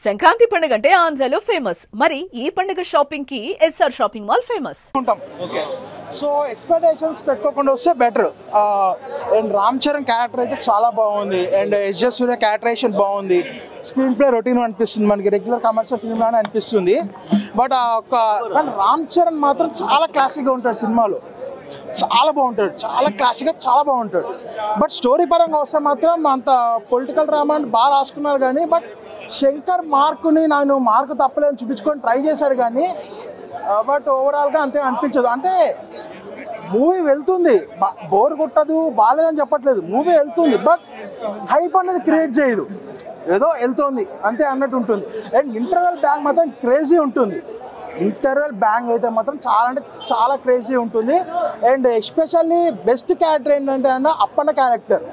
సంక్రాంతి పండుగ అంటే ఆంధ్రాలో ఫేమస్. మరి ఈ పండుగ షాపింగ్ కి S R shopping mall famous. So expectations పెట్టుకోకుండా వస్తే better. And Ram Charan character అయితే చాలా బాగుంది. అండ్ ఎస్జే సూర్య క్యారెక్టరేషన్ బాగుంది. స్క్రీన్ ప్లే రొటీన్ అనిపిస్తుంది, మనకి రెగ్యులర్ కమర్షియల్ ఫిల్మ్ లానే అనిపిస్తుంది. బట్ కానీ రామ్ చరణ్ మాత్రం చాలా క్లాసిక్గా ఉంటాడు సినిమాలో. చాలా బాగుంటాడు, చాలా క్లాసిక్గా చాలా బాగుంటాడు. బట్ స్టోరీ పరంగా వస్తే మాత్రం అంత పొలిటికల్ డ్రామా అని బాగా రాసుకున్నారు. కానీ బట్ శంకర్ మార్కుని నేను మార్కు తప్పలేని చూపించుకొని ట్రై చేశాడు. కానీ బట్ ఓవరాల్గా అంతే అనిపించదు. అంటే మూవీ వెళ్తుంది, బోర్ కొట్టదు, బాగాలేదని చెప్పట్లేదు, మూవీ వెళ్తుంది. బట్ హైప్ అనేది క్రియేట్ చేయదు, ఏదో వెళ్తుంది అంతే అన్నట్టు ఉంటుంది. అండ్ ఇంటర్వెల్ బ్యాంగ్ మాత్రం క్రేజీ ఉంటుంది. ఇంటర్వెల్ బ్యాంగ్ అయితే మాత్రం చాలా అంటే చాలా క్రేజీ ఉంటుంది. అండ్ ఎస్పెషల్లీ బెస్ట్ క్యారెక్టర్ ఏంటంటే అప్పన్న క్యారెక్టర్.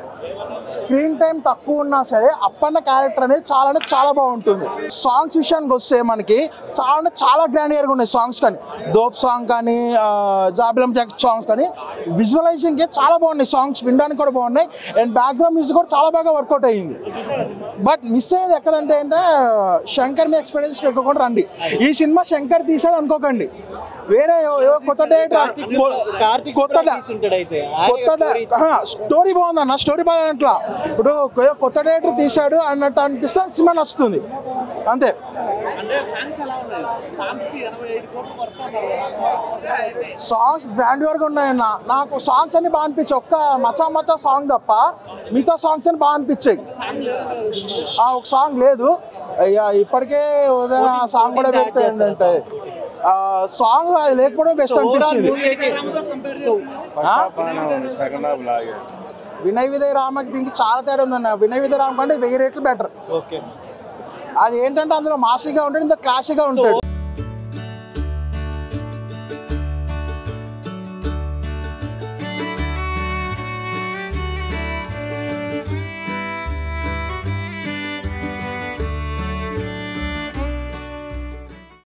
స్క్రీన్ టైం తక్కువ ఉన్నా సరే అప్పన్న క్యారెక్టర్ అనేది చాలా అంటే చాలా బాగుంటుంది. సాంగ్స్ విషయానికి వస్తే మనకి చాలా అంటే చాలా గ్రాండియర్గా ఉన్నాయి సాంగ్స్. కానీ దోప్ సాంగ్ కానీ జాబిలం జాక్ సాంగ్స్ కానీ విజువలైజింగ్కి చాలా బాగున్నాయి. సాంగ్స్ వినడానికి కూడా బాగున్నాయి. అండ్ బ్యాక్గ్రౌండ్ మ్యూజిక్ కూడా చాలా బాగా వర్కౌట్ అయ్యింది. బట్ మిస్ అయ్యేది ఎక్కడంటే శంకర్ మీ ఎక్స్పీరియన్స్ పెట్టుకోకుండా రండి. ఈ సినిమా శంకర్ తీసాడు అనుకోకండి, వేరే కొత్త డైరెక్టర్ స్టోరీ బాగుందన్న, స్టోరీ బాగుంట్లా. ఇప్పుడు కొత్త డైరెక్టర్ తీశాడు అన్నట్టు అనిపిస్తే సినిమా నచ్చుతుంది అంతే. సాంగ్స్ గ్రాండ్గా ఉన్నాయన్న. నాకు సాంగ్స్ అన్ని బాగా అనిపించాయి. ఒక్క మచా మచా సాంగ్ తప్ప మిగతా సాంగ్స్ అని బాగా అనిపించాయి. ఒక సాంగ్ లేదు, ఇప్పటికే ఏదైనా సాంగ్ కూడా పెడితే ఏంటంటే సాంగ్ అది లేకపోవడం బెస్ట్ అనిపించింది. వినయ్ విజయ్ రామకి దీనికి చాలా తేడా ఉందన్న. వినయ్ విజయ్ రామ కంటే 1000 రెట్లు బెటర్. అది ఏంటంటే అందులో మాసీగా ఉంటాడు, ఇంత క్లాసీగా ఉంటాడు.